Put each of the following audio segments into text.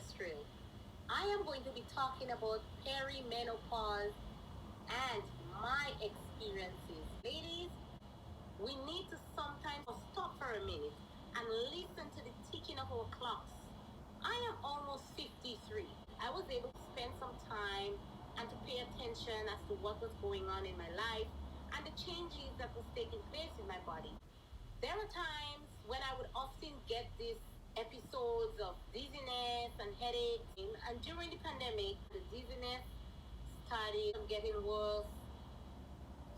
Industrial. I am going to be talking about perimenopause and my experiences. Ladies, we need to sometimes stop for a minute and listen to the ticking of our clocks. I am almost 53. I was able to spend some time and to pay attention as to what was going on in my life and the changes that was taking place in my body. There were times when I would often get these episodes of dizziness and headaches. And during the pandemic, the dizziness started getting worse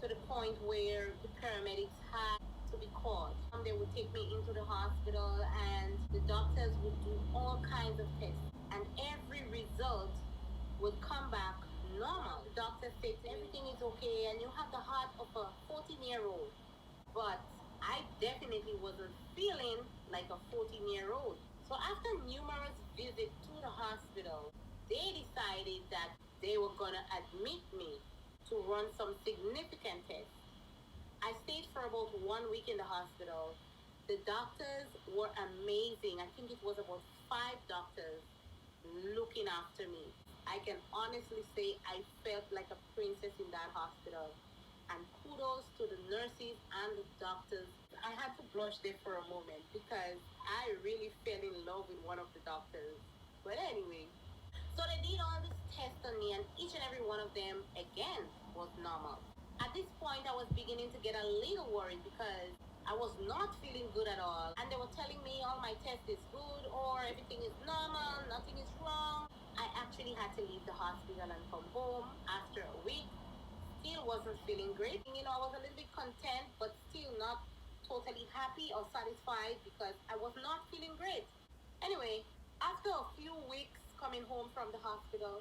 to the point where the paramedics had to be called. They would take me into the hospital and the doctors would do all kinds of tests. And every result would come back normal. The doctor said everything is okay and you have the heart of a 14-year-old. But I definitely wasn't feeling like a 14-year-old. So after numerous visits to the hospital, they decided that they were gonna admit me to run some significant tests. I stayed for about 1 week in the hospital. The doctors were amazing. I think it was about 5 doctors looking after me. I can honestly say I felt like a princess in that hospital. And kudos to the nurses and the doctors. I had to blush there for a moment because I really fell in love with one of the doctors. But anyway, so they did all these tests on me and each and every one of them, again, was normal. At this point, I was beginning to get a little worried because I was not feeling good at all. And they were telling me all my test is good or everything is normal, nothing is wrong. I actually had to leave the hospital and come home after a week. Still wasn't feeling great. I was a little bit content, but still not totally happy or satisfied because I was not feeling great. Anyway, after a few weeks coming home from the hospital,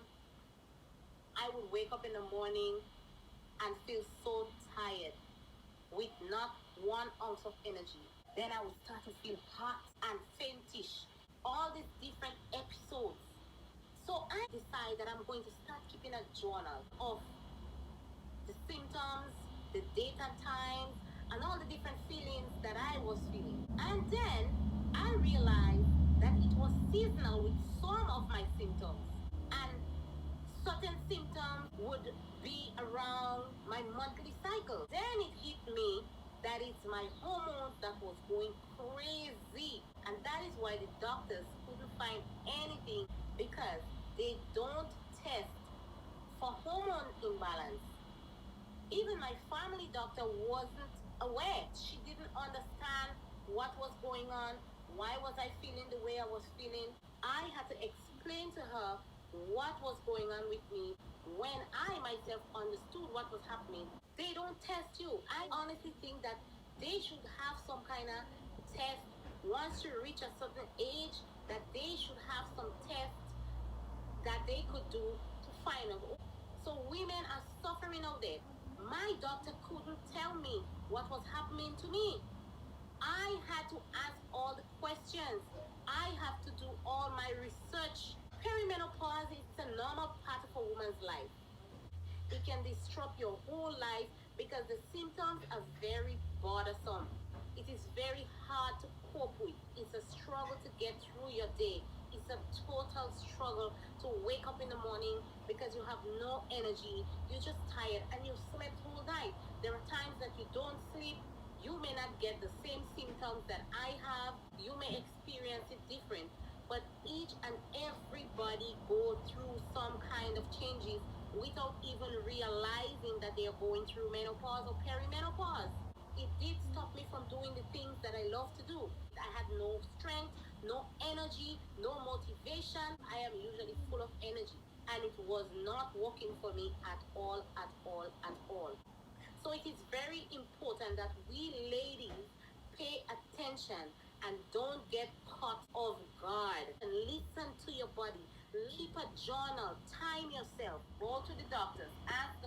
I would wake up in the morning and feel so tired with not 1 ounce of energy. Then I would start to feel hot and faintish. All these different episodes. So I decided that I'm going to start keeping a journal of the symptoms, the date and times, and all the different feelings that I was feeling. And then I realized that it was seasonal with some of my symptoms. And certain symptoms would be around my monthly cycle. Then it hit me that it's my hormones that was going crazy. And that is why the doctors couldn't find anything because they don't test for hormone imbalance. Even my family doctor wasn't aware. She didn't understand what was going on. Why was I feeling the way I was feeling? I had to explain to her what was going on with me when I myself understood what was happening. They don't test you. I honestly think that they should have some kind of test once you reach a certain age, that they should have some tests that they could do to find out. So women are suffering out there. My doctor couldn't tell me what was happening to me. I had to ask all the questions. I have to do all my research. Perimenopause is a normal part of a woman's life. It can disrupt your whole life because the symptoms are very bothersome. It is very hard to cope with. It's a struggle to get through your day. It's a total struggle to wake up in the morning because you have no energy. You're just tired and you slept all night. There are times that you don't sleep. You may not get the same symptoms that I have. You may experience it different. But each and everybody go through some kind of changes without even realizing that they are going through menopause or perimenopause. It did stop me from doing the things that I love to do. I had no strength, no energy, no motivation. I am usually full of energy and it was not working for me at all, at all, at all. So it is very important that we ladies pay attention and don't get caught off guard. And listen to your body. Keep a journal. Time yourself. Go to the doctors. Ask